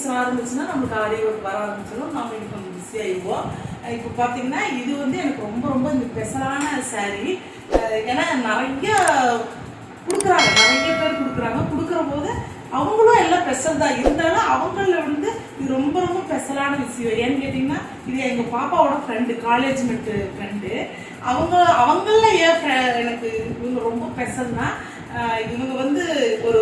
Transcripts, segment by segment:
Season ஆரம்பிச்சுன்னா நம்மளுக்கு ஆரி work வர ஆரம்பிச்சிடும். நம்ம இன்னைக்கு கொஞ்சம் பிஸி ஆகிடுவோம். இப்போ பார்த்தீங்கன்னா இது வந்து எனக்கு ரொம்ப ரொம்ப இந்த ஸ்பெஷலான சாரீ. ஏன்னா நிறைய கொடுக்குறாங்க, நிறைய பேர் கொடுக்குறாங்க. கொடுக்குற போது அவங்களும் எல்லாம் ஸ்பெஷல் தான், இருந்தாலும் அவங்கள வந்து இது ரொம்ப ரொம்ப ஸ்பெஷலான விஷயம். ஏன்னு கேட்டிங்கன்னா இது எங்கள் பாப்பாவோட ஃப்ரெண்டு, காலேஜ் மெட்டு ஃப்ரெண்டு. அவங்கள எனக்கு இவங்க ரொம்ப ஸ்பெஷல்னா, இவங்க வந்து ஒரு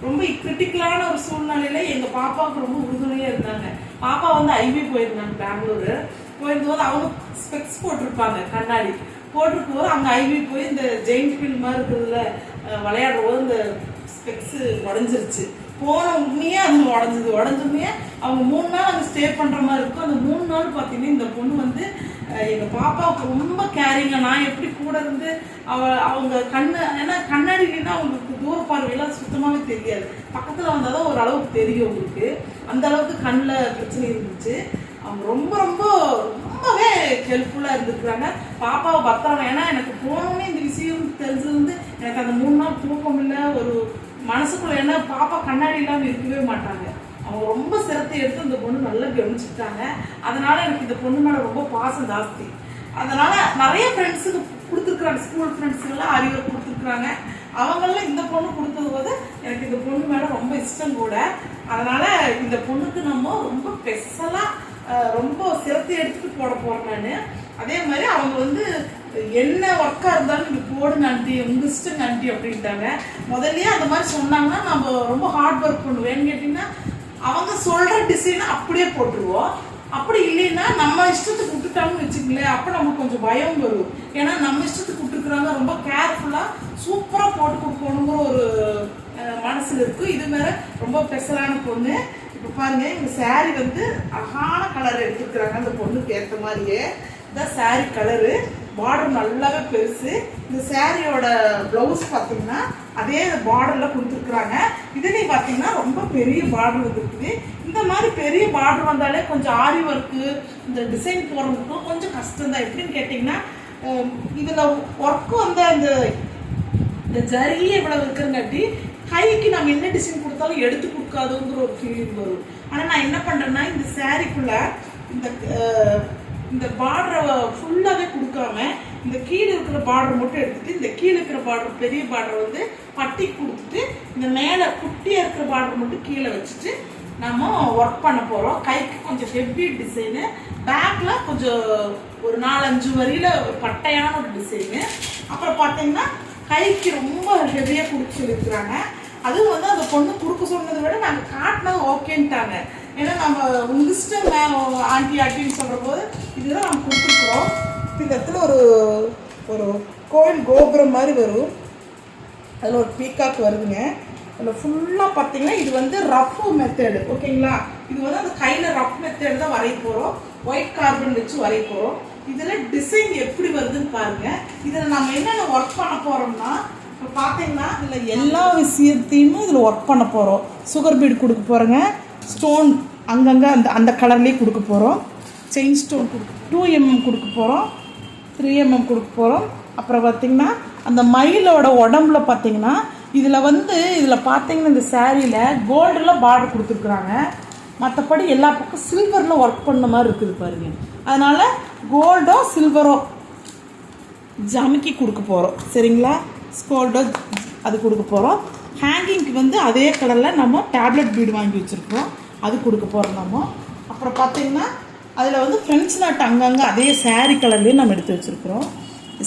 ரொம்ப கிரிட்டிக்கலான ஒரு சூழ்நிலையில எங்கள் பாப்பாவுக்கு ரொம்ப உறுதுணையாக இருந்தாங்க. பாப்பா வந்து ஐவி போயிருந்தாங்க, பெங்களூரு போயிருந்தபோது அவங்க ஸ்பெக்ஸ் போட்டிருப்பாங்க, கண்ணாடி போட்டிருக்கும் போது அவங்க ஐவி போய் இந்த ஜெயிண்ட் ஃபீல்ட் மாதிரி இருக்கிறதுல விளையாடுற போது இந்த ஸ்பெக்ஸ் உடஞ்சிருச்சு. போன உடனே அது உடஞ்சதுமே அவங்க 3 நாள் அங்கே ஸ்டே பண்ணுற மாதிரி இருக்கும். அந்த 3 நாள் பார்த்தீங்கன்னா இந்த பொண்ணு வந்து எங்கள் பாப்பாவுக்கு ரொம்ப கேரிங்க. நான் எப்படி கூட இருந்து அவங்க ஏன்னா கண்ணாடினா அவங்களுக்கு தூர பார்வையெல்லாம் சுத்தமாகவே தெரியாது, பக்கத்தில் வந்தால் தான் ஓரளவுக்கு தெரியும் அவங்களுக்கு. அந்த அளவுக்கு கண்ணில் பிரச்சனை இருந்துச்சு. அவங்க ரொம்ப ரொம்ப ரொம்பவே ஹெல்ப்ஃபுல்லாக இருந்துருக்குறாங்க. பாப்பாவை பத்திரம். ஏன்னா எனக்கு போனோன்னே இந்த விஷயம் தெரிஞ்சது வந்து எனக்கு அந்த 3 நாள் தூக்கம் இல்லை, ஒரு மனசுக்குள்ள. ஏன்னா பாப்பா கண்ணாடி இல்லாமல் இருக்கவே மாட்டாங்க. அவங்க ரொம்ப சிரத்தை எடுத்து இந்த பொண்ணு நல்லா கவனிச்சுட்டாங்க. அதனால எனக்கு இந்த பொண்ணு மேலே ரொம்ப பாசம் ஜாஸ்தி. அதனால நிறைய ஃப்ரெண்ட்ஸுக்கு கொடுத்துருக்குறாங்க, ஸ்கூல் ஃப்ரெண்ட்ஸுக்கெல்லாம் அறிவுரை கொடுத்துருக்குறாங்க. அவங்கள இந்த பொண்ணு கொடுத்தது போது எனக்கு இந்த பொண்ணு மேலே ரொம்ப இஷ்டம் கூட. அதனால இந்த பொண்ணுக்கு நம்ம ரொம்ப ஸ்பெஷலாக ரொம்ப சிரத்தை எடுத்துட்டு போட போறேன் நான். அதே மாதிரி அவங்க வந்து என்ன ஒர்க்காக இருந்தாலும் நீங்கள் போடுங்க ஆண்டி, உங்கள் இஷ்டம் ஆண்டி அப்படின்ட்டாங்க. முதல்லயே அந்த மாதிரி சொன்னாங்கன்னா நம்ம ரொம்ப ஹார்ட் ஒர்க் பண்ணுவேன்னு கேட்டிங்கன்னா அவங்க சொல்கிற டிசைனை அப்படியே போட்டுருவோம். அப்படி இல்லைன்னா நம்ம இஷ்டத்துக்கு விட்டுட்டாங்கன்னு வச்சுக்கங்களேன், அப்போ நமக்கு கொஞ்சம் பயம் வரும். ஏன்னா நம்ம இஷ்டத்துக்கு விட்டுருக்குறாங்க, ரொம்ப கேர்ஃபுல்லாக சூப்பராக போட்டு கொடுக்கணுங்கிற ஒரு மனசில் இருக்குது. இது வேற ரொம்ப ஸ்பெஷலான பொண்ணு. இப்போ பாருங்க, இந்த சாரீ வந்து அழகான கலர் எடுத்துருக்குறாங்க, அந்த பொண்ணுக்கு ஏற்ற மாதிரியே. இதான் சாரீ கலரு. பார்டர் நல்லாவே பெருசு. இந்த சாரியோட ப்ளவுஸ் பார்த்தீங்கன்னா அதே பார்டரில் கொடுத்துருக்குறாங்க. இதுலேயும் பார்த்தீங்கன்னா ரொம்ப பெரிய பார்டர் வந்துருக்குது. இந்த மாதிரி பெரிய பார்டர் வந்தாலே கொஞ்சம் ஆரி ஒர்க்கு இந்த டிசைன் போடுறதுக்கும் கொஞ்சம் கஷ்டம் தான். எப்படின்னு கேட்டிங்கன்னா இதில் ஒர்க்கு வந்து இந்த ஜரியே இவ்வளோ இருக்கிறங்காட்டி கைக்கு நம்ம என்ன டிசைன் கொடுத்தாலும் எடுத்து கொடுக்காதுங்கிற ஒரு ஃபீலிங் வரும். ஆனால் நான் என்ன பண்ணுறேன்னா இந்த சாரீக்குள்ள இந்த பார்டரை ஃபுல்லாகவே கொடுக்காம இந்த கீழே இருக்கிற பார்டர் மட்டும் எடுத்துட்டு, இந்த கீழே இருக்கிற பார்டர் பெரிய பார்டர் வந்து பட்டி கொடுத்துட்டு, இந்த மேலே குட்டியாக இருக்கிற பார்டர் மட்டும் கீழே வச்சுட்டு நம்ம ஒர்க் பண்ண போகிறோம். கைக்கு கொஞ்சம் ஹெவி டிசைனு, பேக்கில் கொஞ்சம் ஒரு 4-5 வரியில் பட்டையான ஒரு டிசைனு. அப்புறம் பார்த்தீங்கன்னா கைக்கு ரொம்ப ஹெவியாக கொடுக்க சொல்லியிருக்கிறாங்க. அதுவும் வந்து அந்த பொண்ணு கொடுக்க சொன்னதை விட நாங்கள் காட்டினது ஓகேன்ட்டாங்க. ஏன்னா நம்ம உங்கிஸ்டம் ஆண்டி ஆண்டின்னு சொல்கிற போது இதுதான் நம்ம கொடுத்துருக்குறோம். இந்த இடத்துல ஒரு கோயில் கோபுரம் மாதிரி வரும், அதில் ஒரு பீக்காக் வருதுங்க. அதில் ஃபுல்லாக பார்த்தீங்கன்னா இது வந்து ரஃப் மெத்தேடு, ஓகேங்களா? இது வந்து அந்த கையில் ரஃப் மெத்தேடு தான் வரைய போகிறோம். ஒயிட் கார்பன் வச்சு வரைய போகிறோம். இதில் டிசைன் எப்படி வருதுன்னு பாருங்கள். இதில் நம்ம என்னென்ன ஒர்க் பண்ண போகிறோம்னா, இப்போ பார்த்தீங்கன்னா இதில் எல்லா விஷயத்தையுமே இதில் ஒர்க் பண்ண போகிறோம். சுகர் பீட் கொடுக்க போகிறோங்க, ஸ்டோன் அங்கங்கே அந்த கலர்லேயே கொடுக்க போகிறோம். செயின் ஸ்டோன் 2 mm கொடுக்க போகிறோம், 3 mm கொடுக்க போகிறோம். அப்புறம் பார்த்திங்கன்னா அந்த மயிலோட உடம்புல பார்த்திங்கன்னா இதில் பார்த்தீங்கன்னா இந்த சாரியில் கோல்டில் பார்டர் கொடுத்துருக்குறாங்க. மற்றபடி எல்லா பக்கம் சில்வரில் ஒர்க் பண்ண மாதிரி இருக்குது பாருங்கள். அதனால் கோல்டோ சில்வரோ ஜமிக்கி கொடுக்க போகிறோம், சரிங்களா? ஸ்கோல்டோ அது கொடுக்க போகிறோம். ஹேங்கிங்க்கு வந்து அதே கலரில் நம்ம டேப்லெட் பீடு வாங்கி வச்சுருக்கோம், அது கொடுக்க போகிறோம் நம்ம. அப்புறம் பார்த்திங்கன்னா அதில் வந்து ஃப்ரெண்ட்ஸ் நாட் அங்கங்கே அதே சாரீ கலர்லேயே நம்ம எடுத்து வச்சுருக்குறோம்.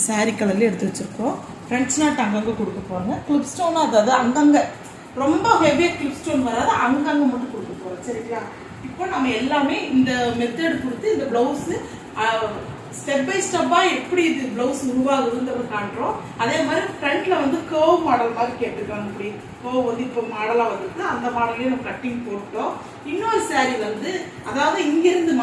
சாரீ கலர்லேயே எடுத்து வச்சுருக்கோம். ஃப்ரெண்ட்ஸ் நாட் அங்கங்கே கொடுக்க போகிறோங்க. கிளிப் ஸ்டோனும் அதாவது அங்கங்கே ரொம்ப ஹெவியாக கிளிப் ஸ்டோன் வராது, அங்கங்கே மட்டும் கொடுக்க போகிறோம், சரிங்களா? இப்போ நம்ம எல்லாமே இந்த மெத்தட் கொடுத்து இந்த ப்ளவுஸு ஸ்டெப் பை ஸ்டெப்பாக எப்படி இது ப்ளவுஸ் உருவாகுதுன்றதை காட்டுறோம். அதே மாதிரி ஃப்ரண்ட்டில் வந்து கர்வ் மாடல் மாதிரி கேட்டிருக்காங்க. இப்படி கர்வ் வந்து இப்போ மாடலாக வந்துருக்கு, அந்த மாடல்லையே நம்ம கட்டிங் போட்டோம். இன்னொரு சாரீ வந்து அதாவது இங்கேருந்து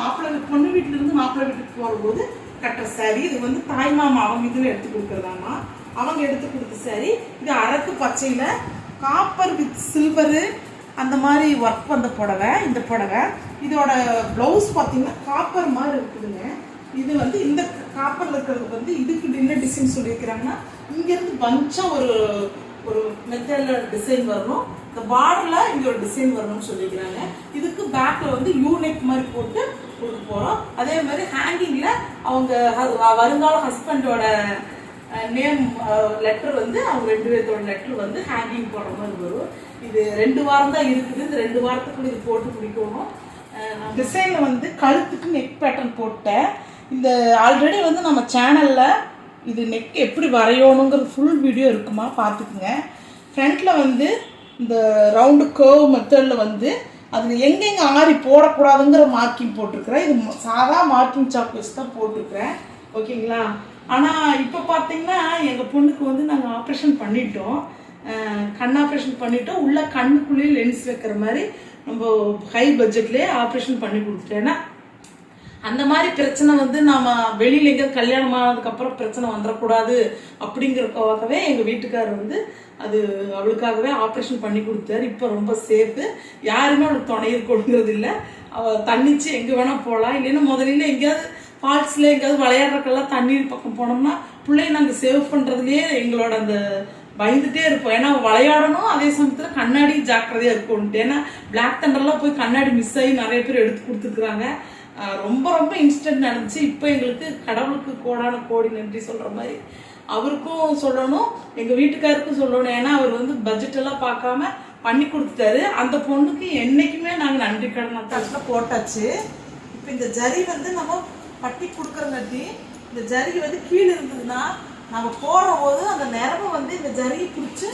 பொண்ணு வீட்டிலேருந்து மாப்பிள்ளை வீட்டுக்கு போகும்போது கட்டுற சாரீ. இது வந்து தாய்மாமா அவங்க இதில் எடுத்து கொடுக்குறதாமா, அவங்க எடுத்து கொடுத்த சாரீ. இது அரக்கு பச்சையில் காப்பர் வித் சில்வரு அந்த மாதிரி ஒர்க் வந்த புடவை. இந்த புடவை இதோட ப்ளவுஸ் பார்த்தீங்கன்னா காப்பர் மாதிரி இருக்குதுங்க. இது வந்து இந்த காப்பரில் இருக்கிறது வந்து இதுக்கு என்ன டிசைன் சொல்லியிருக்கிறாங்கன்னா, இங்கேருந்து பஞ்சாக ஒரு மெத்தடில் டிசைன் வரணும். இந்த பார்டரில் இங்கே ஒரு டிசைன் வரணும்னு சொல்லிக்கிறாங்க. இதுக்கு பேக்கில் வந்து யூனிக் மாதிரி போட்டு கொடுக்க போகிறோம். அதே மாதிரி ஹேங்கிங்கில் அவங்க வருங்கால ஹஸ்பண்டோட நேம் லெட்டர் வந்து அவங்க 2 பேர்த்தோட லெட்டர் வந்து ஹேங்கிங் போடுற மாதிரி வரும். இது 2 வாரம் தான் இருக்குது. இந்த 2 வாரத்துக்குள்ள இது போட்டு பிடிக்கணும். டிசைனில் வந்து கழுத்துக்கு நெக் பேட்டர்ன் போட்டேன். இந்த ஆல்ரெடி வந்து நம்ம சேனலில் இது நெக் எப்படி வரையணுங்கிற ஃபுல் வீடியோ இருக்குமா, பார்த்துக்குங்க. ஃப்ரண்ட்டில் வந்து இந்த ரவுண்டு கர்வ் மெத்தடில் வந்து அதில் எங்கெங்கே ஆரி போடக்கூடாதுங்கிற மார்க்கிங் போட்டிருக்கிறேன். இது சாதா மார்க்கிங் சாக் வச்சு தான் போட்டிருக்கிறேன். ஓகேங்களா? ஆனால் இப்போ பார்த்தீங்கன்னா எங்கள் பொண்ணுக்கு வந்து நாங்கள் ஆப்ரேஷன் பண்ணிட்டோம். கண் ஆப்ரேஷன் பண்ணிட்டோம். உள்ள கண்ணுக்குள்ளேயே லென்ஸ் வைக்கிற மாதிரி நம்ம ஹை பட்ஜெட்லேயே ஆப்ரேஷன் பண்ணி கொடுத்துட்டேன். ஏன்னா அந்த மாதிரி பிரச்சனை வந்து நாம் வெளியில் எங்கேயாவது கல்யாணம் ஆனதுக்கப்புறம் பிரச்சனை வந்துடக்கூடாது அப்படிங்கிறதுக்காகவே எங்கள் வீட்டுக்காரர் வந்து அது அவளுக்காகவே ஆப்ரேஷன் பண்ணி கொடுத்தாரு. இப்போ ரொம்ப சேஃபு. யாருமே அவளுக்கு துணை கொடுங்கிறது இல்லை. அவள் தண்ணிச்சு எங்கே வேணால் போகலாம். இல்லைன்னா முதலில் எங்கேயாவது ஃபால்ஸில் எங்கேயாவது விளையாடுறக்கெல்லாம் தண்ணீர் பக்கம் போனோம்னா பிள்ளைய நாங்கள் சேவ் பண்ணுறதுலேயே எங்களோட அந்த பயந்துட்டே இருப்போம். ஏன்னா விளையாடணும், அதே சமயத்தில் கண்ணாடி ஜாக்கிரதையாக இருக்கும்ட்டு. ஏன்னா பிளாக் தண்டர்லாம் போய் கண்ணாடி மிஸ் ஆகி நிறைய பேர் எடுத்து கொடுத்துருக்குறாங்க. ரொம்ப ரொம்ப இன்ஸ்டன்ட் நடந்துச்சு. இப்போ எங்களுக்கு கடவுளுக்கு கோடி நன்றி சொல்கிற மாதிரி அவருக்கும் சொல்லணும், எங்கள் வீட்டுக்காருக்கும் சொல்லணும். ஏன்னா அவர் வந்து பட்ஜெட்டெல்லாம் பார்க்காம பண்ணி கொடுத்துட்டாரு. அந்த பொண்ணுக்கு என்றைக்குமே நாங்கள் நன்றி கடனாக போட்டாச்சு. இப்போ இந்த ஜரி வந்து நம்ம பட்டி கொடுக்குறங்காட்டி இந்த ஜரி வந்து கீழே இருந்ததுன்னா நம்ம போடுற போது அந்த நிறமை வந்து இந்த ஜரியை பிடிச்சி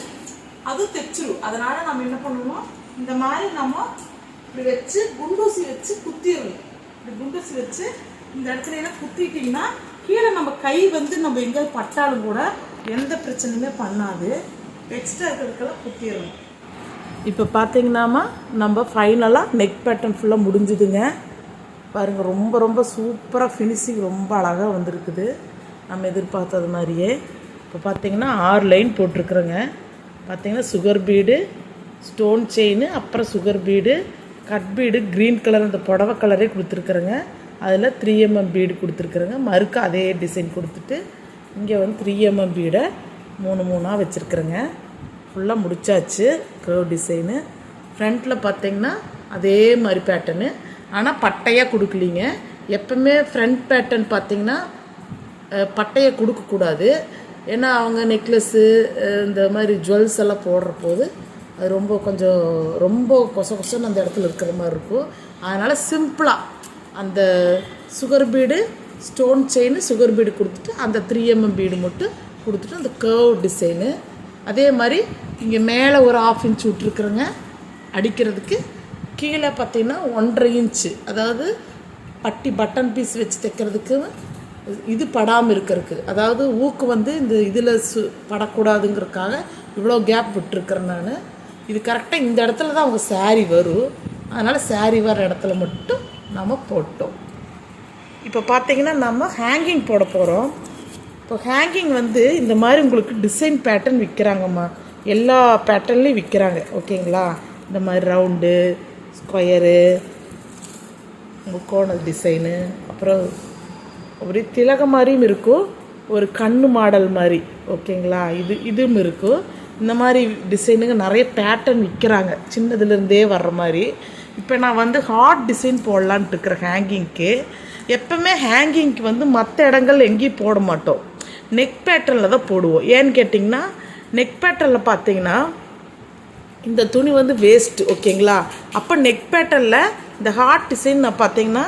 அது தைச்சிரும். அதனால் நம்ம என்ன பண்ணுவோம், இந்த மாதிரி நம்ம இப்படி வச்சு குண்டூசி வச்சு குத்திடணும். இப்படி குண்டூசி வச்சு இந்த இடத்துல எல்லாம் குத்திட்டிங்கன்னா கீழே நம்ம கை வந்து நம்ம எங்கேயாவது பட்டாலும் கூட எந்த பிரச்சனையுமே பண்ணாது. எக்ஸ்ட்ரா இருக்கிறதுக்கெல்லாம் குத்திடணும். இப்போ பார்த்தீங்கன்னாமா நம்ம ஃபைனலாக நெக் பேட்டர்ன் ஃபுல்லாக முடிஞ்சுதுங்க. பாருங்கள், ரொம்ப ரொம்ப சூப்பராக ஃபினிஷிங் ரொம்ப அழகாக வந்திருக்குது நம்ம எதிர்பார்த்தது மாதிரியே. இப்போ பார்த்தீங்கன்னா 6 லைன் போட்டிருக்குறோங்க. பார்த்தீங்கன்னா சுகர் பீடு, ஸ்டோன் செயின், அப்புறம் sugar bead, cut bead, green colour அந்த புடவை கலரே கொடுத்துருக்குறேங்க. அதில் 3mm பீடு கொடுத்துருக்குறேங்க. மறுக்க அதே டிசைன் கொடுத்துட்டு இங்கே வந்து 3mm பீடை 3 வச்சுருக்குறேங்க. ஃபுல்லாக முடிச்சாச்சு கர்வ் டிசைனு. ஃப்ரண்ட்டில் பார்த்தீங்கன்னா அதே மாதிரி பேட்டர்னு, ஆனால் பட்டையாக கொடுக்கலிங்க. எப்பவுமே ஃப்ரண்ட் பேட்டர்ன் பார்த்தீங்கன்னா பட்டையை கொடுக்கக்கூடாது. ஏன்னா அவங்க நெக்லஸ்ஸு இந்த மாதிரி ஜுவல்ஸ் எல்லாம் போடுற போது அது ரொம்ப கொசன்னு அந்த இடத்துல இருக்கிற மாதிரி இருக்கும். அதனால் சிம்பிளாக அந்த sugar bead, stone chain, sugar bead கொடுத்துட்டு அந்த 3mm பீடு மட்டும் கொடுத்துட்டு அந்த கர்வ் டிசைனு. அதே மாதிரி இங்கே மேலே ஒரு 1/2 இன்ச் விட்ருக்குறேங்க அடிக்கிறதுக்கு. கீழே பார்த்தீங்கன்னா 1.5 இன்ச்சு, அதாவது பட்டி பட்டன் பீஸ் வச்சு தைக்கிறதுக்கு இது படாமல் இருக்கிறதுக்கு, அதாவது ஊக்கு வந்து இந்த இதில் படக்கூடாதுங்கிறதுக்காக இவ்வளோ கேப் விட்டுருக்குறேன் நான். இது கரெக்டாக இந்த இடத்துல தான் அவங்க சாரீ வரும். அதனால் சாரீ வர இடத்துல மட்டும் நம்ம போட்டோம். இப்போ பார்த்தீங்கன்னா நம்ம ஹேங்கிங் போட போகிறோம். இப்போ ஹேங்கிங் வந்து இந்த மாதிரி உங்களுக்கு டிசைன் பேட்டர்ன் விற்கிறாங்கம்மா. எல்லா பேட்டர்ன்லேயும் விற்கிறாங்க. ஓகேங்களா? இந்த மாதிரி ரவுண்டு, ஸ்கொயரு, முக்கோண டிசைனு, அப்புறம் அப்படி திலக மாதிரியும் இருக்கும், ஒரு கண்ணு மாடல் மாதிரி. ஓகேங்களா? இதுவும் இருக்கும். இந்த மாதிரி டிசைனுங்க நிறைய பேட்டர்ன் விற்கிறாங்க, சின்னதுலேருந்தே வர்ற மாதிரி. இப்போ நான் வந்து ஹார்ட் டிசைன் போடலான்ட்டு இருக்கிறேன் ஹேங்கிங்க்கு. எப்போவுமே ஹேங்கிங்க்கு வந்து மற்ற இடங்கள் எங்கேயும் போட மாட்டோம், நெக் பேட்டர்னில் தான் போடுவோம். ஏன்னு கேட்டிங்கன்னா நெக் பேட்டர்னில் பார்த்தீங்கன்னா இந்த துணி வந்து வேஸ்ட்டு. ஓகேங்களா? அப்போ நெக் பேட்டர்னில் இந்த ஹார்ட் டிசைன் நான் பார்த்தீங்கன்னா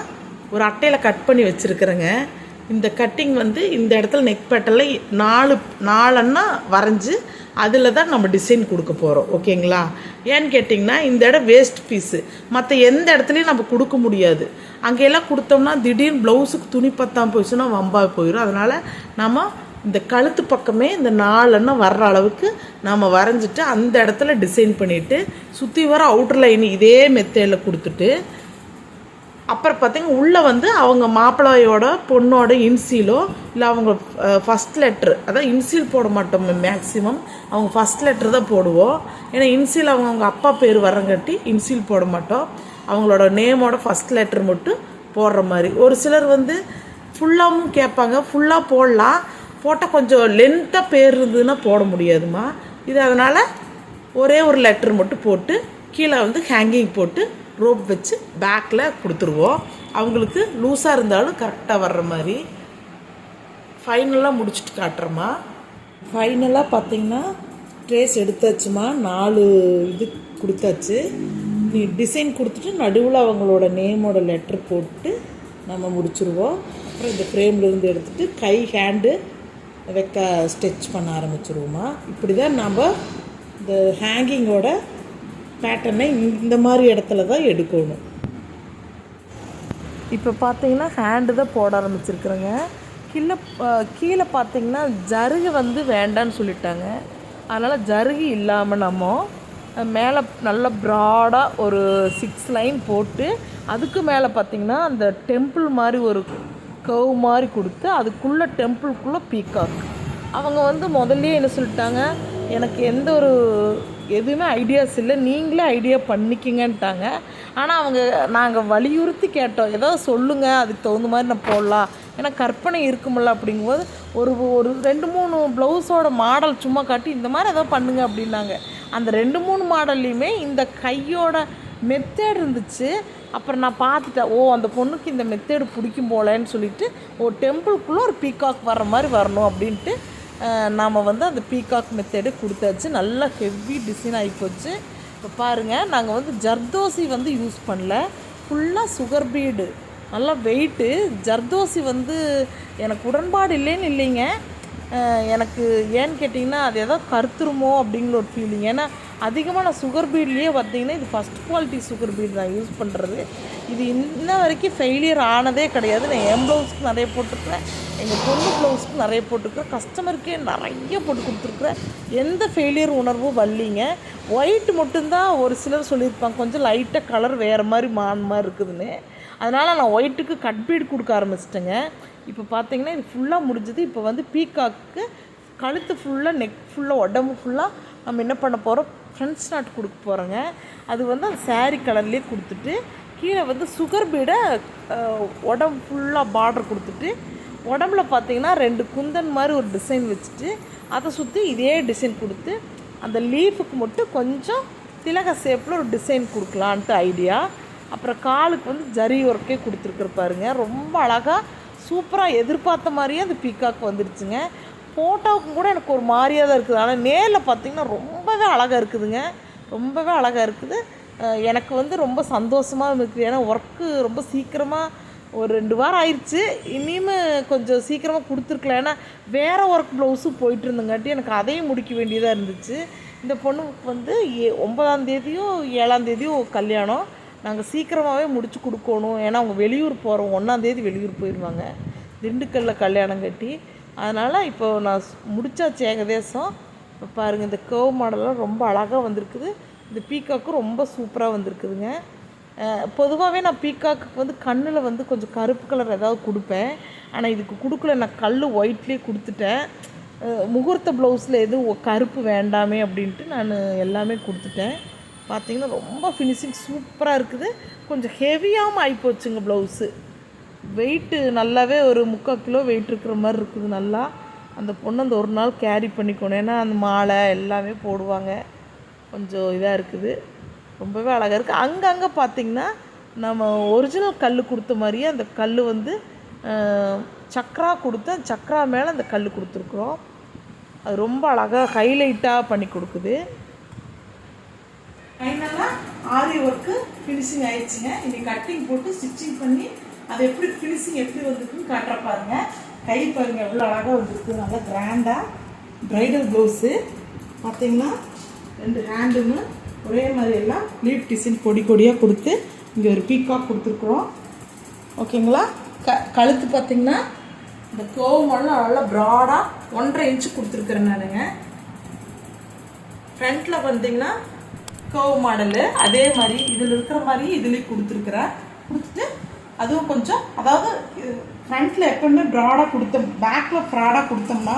ஒரு அட்டையில் கட் பண்ணி வச்சுருக்கிறேங்க. இந்த கட்டிங் வந்து இந்த இடத்துல நெக் பேட்டர்னில் 4 வரைஞ்சி அதில் தான் நம்ம டிசைன் கொடுக்க போகிறோம். ஓகேங்களா? ஏன்னு கேட்டிங்கன்னா இந்த இடம் வேஸ்ட் பீஸு, மற்ற எந்த இடத்துலையும் நம்ம கொடுக்க முடியாது. அங்கெல்லாம் கொடுத்தோம்னா திடீர்னு ப்ளவுஸுக்கு துணி பத்தாமல் போயிடுச்சுன்னா வம்பாக போயிடும். அதனால் நம்ம இந்த கழுத்து பக்கமே இந்த 4 வர்ற அளவுக்கு நம்ம வரைஞ்சிட்டு அந்த இடத்துல டிசைன் பண்ணிவிட்டு சுற்றி வர அவுட்டர் லைன் இதே மெத்தேடில் கொடுத்துட்டு, அப்புறம் பார்த்திங்கன்னா உள்ளே வந்து அவங்க மாப்பிள்ளையோட பொண்ணோட இன்சிலோ இல்லை அவங்க ஃபஸ்ட் லெட்ரு, அதான் இன்சில் போட மாட்டோம் மேக்ஸிமம், அவங்க ஃபஸ்ட் லெட்ரு தான் போடுவோம். ஏன்னா இன்சில் அவங்க அப்பா பேர் வரங்காட்டி இன்சில் போட மாட்டோம், அவங்களோட நேமோட ஃபஸ்ட் லெட்ரு மட்டும் போடுற மாதிரி. ஒரு சிலர் வந்து ஃபுல்லாகவும் கேட்பாங்க, ஃபுல்லாக போடலாம், போட்டால் கொஞ்சம் லென்த்தாக பேர் இருந்ததுன்னா போட முடியாதுமா. இது அதனால் ஒரே ஒரு லெட்டர் மட்டும் போட்டு கீழே வந்து ஹேங்கிங் போட்டு ரோப் வச்சு பேக்கில் கொடுத்துருவோம். அவங்களுக்கு லூஸாக இருந்தாலும் கரெக்டாக வர்ற மாதிரி. ஃபைனலாக முடிச்சுட்டு காட்டுறோமா. ஃபைனலாக பார்த்திங்கன்னா ட்ரேஸ் எடுத்தாச்சுமா. 4 இது கொடுத்தாச்சு. நீ டிசைன் கொடுத்துட்டு நடுவில் அவங்களோட நேமோட லெட்டர் போட்டு நம்ம முடிச்சுருவோம். அப்புறம் இந்த ஃப்ரேம்லேருந்து எடுத்துகிட்டு கை ஹேண்டு வைக்க ஸ்டிச் பண்ண ஆரம்பிச்சிருவோமா. இப்படி தான் நம்ம இந்த ஹேங்கிங்கோட பேட்டர்னை இந்த மாதிரி இடத்துல தான் எடுக்கணும். இப்போ பார்த்தீங்கன்னா ஹேண்டு தான் போட ஆரம்பிச்சிருக்குறேங்க. கீழே பார்த்தீங்கன்னா ஜருகு வந்து வேண்டான்னு சொல்லிட்டாங்க. அதனால் ஜருகு இல்லாமல் நம்ம மேலே நல்ல ப்ராடாக ஒரு 6 லைன் போட்டு அதுக்கு மேலே பார்த்திங்கன்னா அந்த டெம்பிள் மாதிரி ஒரு கர்வ் மாதிரி கொடுத்து அதுக்குள்ளே டெம்பிள்குள்ளே பீகாக். அவங்க வந்து முதல்ல என்ன சொல்லிட்டாங்க, எனக்கு எந்த ஒரு எதுவுமே ஐடியாஸ் இல்லை, நீங்களே ஐடியா பண்ணிக்கிங்கன்ட்டாங்க. ஆனால் நாங்கள் வலியுறுத்தி கேட்டோம், ஏதாவது சொல்லுங்கள், அதுக்கு தகுந்த மாதிரி நான் போடலாம், ஏன்னா கற்பனை இருக்குமில்ல. அப்படிங்கும்போது ஒரு 2-3 ப்ளவுஸோட மாடல் சும்மா காட்டி இந்த மாதிரி ஏதாவது பண்ணுங்க அப்படின்னாங்க. அந்த 2-3 மாடல்லையுமே இந்த கையோட மெத்தேடு இருந்துச்சு. அப்புறம் நான் பார்த்துட்டேன், அந்த பொண்ணுக்கு இந்த மெத்தேடு பிடிக்கும் போலன்னு சொல்லிட்டு டெம்பிள்குள்ளே ஒரு பீகாக் வர்ற மாதிரி வரணும் அப்படின்ட்டு நாம் வந்து அந்த பீகாக் மெத்தேடு கொடுத்தாச்சு. நல்லா ஹெவி டிசைன் ஆகிப்போச்சு. இப்போ பாருங்கள், நாங்கள் வந்து ஜர்தோசி வந்து யூஸ் பண்ணல, ஃபுல்லாக சுகர் பீடு, நல்லா வெயிட்டு. ஜர்தோசி வந்து எனக்கு உடன்பாடு இல்லைன்னு இல்லைங்க, எனக்கு ஏன்னு கேட்டிங்கன்னா அது ஏதோ கருத்துருமோ அப்படிங்கிற ஒரு ஃபீலிங். ஏன்னா அதிகமாக நான் சுகர் பீட்லேயே பார்த்திங்கன்னா இது ஃபஸ்ட் குவாலிட்டி சுகர் பீட் தான் யூஸ் பண்ணுறது. இது இன்ன வரைக்கும் ஃபெயிலியர் ஆனதே கிடையாது. நான் என் ப்ளவுஸ்க்கு நிறைய போட்டிருக்கிறேன், எங்கள் பொண்ணு ப்ளவுஸ்க்கு நிறைய போட்டிருக்கிறேன், கஸ்டமருக்கே நிறைய போட்டு கொடுத்துருக்குறேன். எந்த ஃபெயிலியர் உணர்வும் வரலிங்க. ஒயிட் மட்டும்தான் ஒரு சிலர் சொல்லியிருப்பாங்க கொஞ்சம் லைட்டாக கலர் வேறு மாதிரி மாதிரி இருக்குதுன்னு. அதனால் நான் ஒயிட்டுக்கு கட் பீட் கொடுக்க ஆரம்பிச்சிட்டேங்க. இப்போ பார்த்தீங்கன்னா இது ஃபுல்லாக முடிஞ்சது. இப்போ வந்து பீகாக்கு கழுத்து ஃபுல்லாக, நெக் ஃபுல்லாக, உடம்பு ஃபுல்லாக நம்ம என்ன பண்ண போகிறோம், ஃப்ரண்ட் ஸ்னாட் கொடுக்க போகிறோங்க. அது வந்து அந்த சாரீ கலர்லேயே கொடுத்துட்டு கீழே வந்து சுகர் பீடை உடம்பு ஃபுல்லாக பார்டர் கொடுத்துட்டு உடம்புல பார்த்திங்கன்னா 2 குந்தன் மாதிரி ஒரு டிசைன் வச்சுட்டு அதை சுற்றி இதே டிசைன் கொடுத்து அந்த லீஃபுக்கு மட்டும் கொஞ்சம் திலக ஷேப்பில் ஒரு டிசைன் கொடுக்கலான்ட்டு ஐடியா. அப்புறம் காலுக்கு வந்து ஜரி ஒர்க்கே கொடுத்துருக்குற பாருங்க, ரொம்ப அழகாக சூப்பராக எதிர்பார்த்த மாதிரியே அந்த பீகாக் வந்துடுச்சுங்க. ஃபோட்டோவுக்கும் கூட எனக்கு ஒரு மாதிரியாக தான் இருக்குது, ஆனால் நேரில் பார்த்திங்கன்னா ரொம்பவே அழகாக இருக்குதுங்க, ரொம்பவே அழகாக இருக்குது. எனக்கு வந்து ரொம்ப சந்தோஷமாக இருக்குது. ஏன்னா ஒர்க்கு ரொம்ப சீக்கிரமாக ஒரு 2 வாரம் ஆயிடுச்சு, இனிமே கொஞ்சம் சீக்கிரமாக கொடுத்துருக்கலாம். ஏன்னா வேறு ஒர்க் ப்ளவுஸும் போயிட்டு இருந்தங்காட்டி எனக்கு அதையும் முடிக்க வேண்டியதாக இருந்துச்சு. இந்த பொண்ணுக்கு வந்து 9ஆம் தேதியோ 7ஆம் தேதியோ கல்யாணம். நாங்கள் சீக்கிரமாகவே முடிச்சு கொடுக்கணும், ஏன்னா அவங்க வெளியூர் போகிறோம், 1ஆம் தேதி வெளியூர் போயிடுவாங்க, திண்டுக்கல்லில் கல்யாணம் கட்டி. அதனால் இப்போ நான் முடிச்சாச்சு ஏகதேசம். இப்போ பாருங்கள், இந்த கர்வ் மாடலாம் ரொம்ப அழகாக வந்திருக்குது. இந்த பீகாக்கும் ரொம்ப சூப்பராக வந்திருக்குதுங்க. பொதுவாகவே நான் பீகாக்கு வந்து கண்ணில் வந்து கொஞ்சம் கருப்பு கலர் ஏதாவது கொடுப்பேன், ஆனால் இதுக்கு கொடுக்கல. நான் கல் ஒயிட்லேயே கொடுத்துட்டேன். முகூர்த்த ப்ளவுஸில் எதுவும் கருப்பு வேண்டாமே அப்படின்ட்டு நான் எல்லாமே கொடுத்துட்டேன். பார்த்திங்கன்னா ரொம்ப ஃபினிஷிங் சூப்பராக இருக்குது. கொஞ்சம் ஹெவியாகவும் ஆகிப்போச்சுங்க ப்ளவுஸு. வெயிட்டு நல்லாவே ஒரு 3/4 கிலோ வெயிட் இருக்கிற மாதிரி இருக்குது. நல்லா அந்த பொண்ணு அந்த ஒரு நாள் கேரி பண்ணிக்கணும், ஏன்னா அந்த மாலை எல்லாமே போடுவாங்க. கொஞ்சம் இதாக இருக்குது, ரொம்பவே அழகாக இருக்குது. அங்கங்கே பார்த்திங்கன்னா நம்ம ஒரிஜினல் கல் கொடுத்த மாதிரியே அந்த கல் வந்து சக்ரா கொடுத்து சக்ரா மேலே அந்த கல் கொடுத்துருக்குறோம். அது ரொம்ப அழகாக ஹைலைட்டாக பண்ணி கொடுக்குது. ஃபைனலாக ஆரி ஒர்க்கு ஃபினிஷிங் ஆயிடுச்சுங்க. இன்றைக்கி கட்டிங் போட்டு ஸ்டிச்சிங் பண்ணி அது எப்படி ஃபினிஷிங் எப்படி வந்துருக்குன்னு காட்டுற பாருங்கள். கை பாருங்கள் எவ்வளோ அழகாக வந்துருக்கு, நல்லா கிராண்டாக ப்ரைடல் ப்ளவுஸு. பார்த்திங்கன்னா 2 ஹேண்டுமே ஒரே மாதிரி எல்லாம் லீப் டிசைன் கொடி கொடியாக கொடுத்து இங்கே ஒரு பீகாக் கொடுத்துருக்குறோம். ஓகேங்களா. கழுத்து பார்த்திங்கன்னா இந்த கர்வ் மாடல் நல்லா ப்ராடாக 1.5 இன்ச்சு கொடுத்துருக்குறேன் நானுங்க. ஃப்ரண்ட்டில் பார்த்திங்கன்னா கர்வ் மாடலு அதே மாதிரி இதில் இருக்கிற மாதிரி இதுலேயும் கொடுத்துருக்குறேன். கொடுத்துட்டு அதுவும் கொஞ்சம், அதாவது ஃப்ரண்ட்டில் எப்போவுமே ப்ராடாக கொடுத்தோம், பேக்கில் ப்ராடாக கொடுத்தோம்னா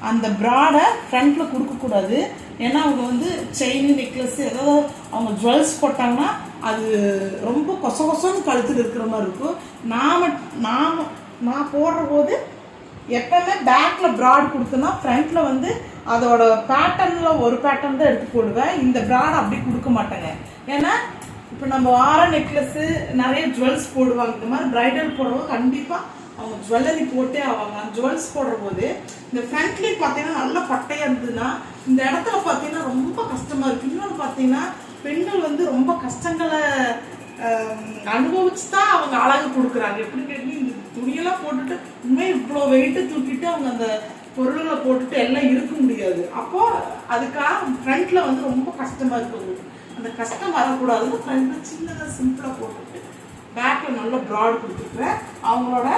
அந்த ப்ராடை ஃப்ரண்ட்டில் கொடுக்கக்கூடாது. ஏன்னா அவங்க வந்து செயின் நெக்லஸ் ஏதாவது அவங்க ஜுவல்ஸ் போட்டாங்கன்னா அது ரொம்ப கொசன்னு கழுத்தில் இருக்கிற மாதிரி இருக்கும். நான் போடுற போது எப்போவுமே பேக்கில் ப்ராட் கொடுத்தோன்னா ஃப்ரண்ட்டில் வந்து அதோட பேட்டர்னில் ஒரு பேட்டர்ன் தான் எடுத்து போடுவேன். இந்த பிராட் அப்படி கொடுக்க மாட்டேங்க. ஏன்னா இப்போ நம்ம ஆர நெக்லஸ்ஸு நிறைய ஜுவல்ஸ் போடுவாங்க. இந்த மாதிரி ப்ரைடல் போடுறவங்க கண்டிப்பாக அவங்க ஜுவல்லரி போட்டே ஆவாங்க. ஜுவல்ஸ் போடுற போது இந்த ஃப்ரண்ட்லேயும் பார்த்தீங்கன்னா நல்லா பட்டையாக இருந்ததுன்னா இந்த இடத்துல பார்த்தீங்கன்னா ரொம்ப கஷ்டமாக இருக்குது. இன்னொன்று பார்த்தீங்கன்னா பெண்கள் வந்து ரொம்ப கஷ்டங்களை அனுபவிச்சு தான் அவங்க அழகு கொடுக்குறாங்க. எப்படின்னு கேட்டீங்கன்னா இந்த துணியெல்லாம் போட்டுட்டு உண்மையாக இவ்வளோ வெயிட்டு தூக்கிட்டு அவங்க அந்த பொருள்களை போட்டுட்டு எல்லாம் இருக்க முடியாது. அப்போது அதுக்காக ஃப்ரண்ட்டில் வந்து ரொம்ப கஷ்டமாக இருக்குது. அந்த கஷ்டம் வரக்கூடாதுன்னு ஃப்ரண்ட்டில் சின்னதாக சிம்பிளாக போட்டுட்டு பேக்கில் நல்லா ப்ராட் கொடுத்துருக்குறேன். அவங்களோட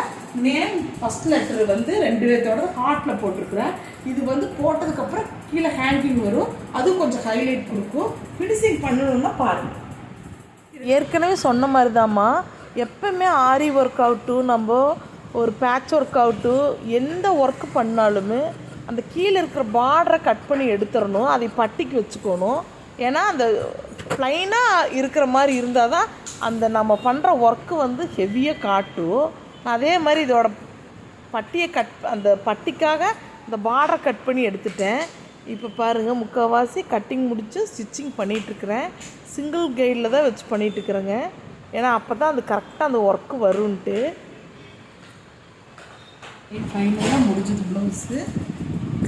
நேம் ஃபஸ்ட் லெட்டர் வந்து 2 பேர்த்தோட ஹார்ட்டில் போட்டிருக்குறேன். இது வந்து போட்டதுக்கப்புறம் கீழே ஹேங்கிங் வரும். அதுவும் கொஞ்சம் ஹைலைட் கொடுக்கும். ஃபினிஷிங் பண்ணணுன்னா பாருங்கள். ஏற்கனவே சொன்ன மாதிரி தாம்மா, எப்பவுமே ஆரி ஒர்க் ஆகட்டும், நம்ம ஒரு பேட்ச் ஒர்க் ஆகட்டும், எந்த ஒர்க்கு பண்ணாலுமே அந்த கீழே இருக்கிற பார்டரை கட் பண்ணி எடுத்துடணும். அதை பட்டிக்கு வச்சுக்கணும். ஏன்னா அந்த ப்ளைனாக இருக்கிற மாதிரி இருந்தால் தான் அந்த நம்ம பண்ணுற ஒர்க்கு வந்து ஹெவியாக காட்டும். அதே மாதிரி இதோட பட்டியை அந்த பட்டிக்காக இந்த பார்டரை கட் பண்ணி எடுத்துட்டேன். இப்போ பாருங்கள், முக்கால்வாசி கட்டிங் முடித்து ஸ்டிச்சிங் பண்ணிகிட்ருக்குறேன். சிங்கிள் கைடில் தான் வச்சு பண்ணிகிட்ருக்குறேங்க. ஏன்னா அப்போ தான் அது கரெக்டாக அந்த ஒர்க்கு வரும்ன்ட்டு. ஃபைனலாக முடிஞ்சது blouse.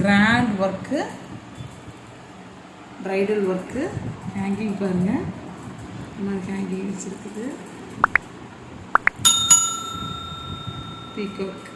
Grand work, bridal work, hanging பாருங்கள், இந்த மாதிரி ஹேங்கிங் வச்சுருக்குது. பீகாக்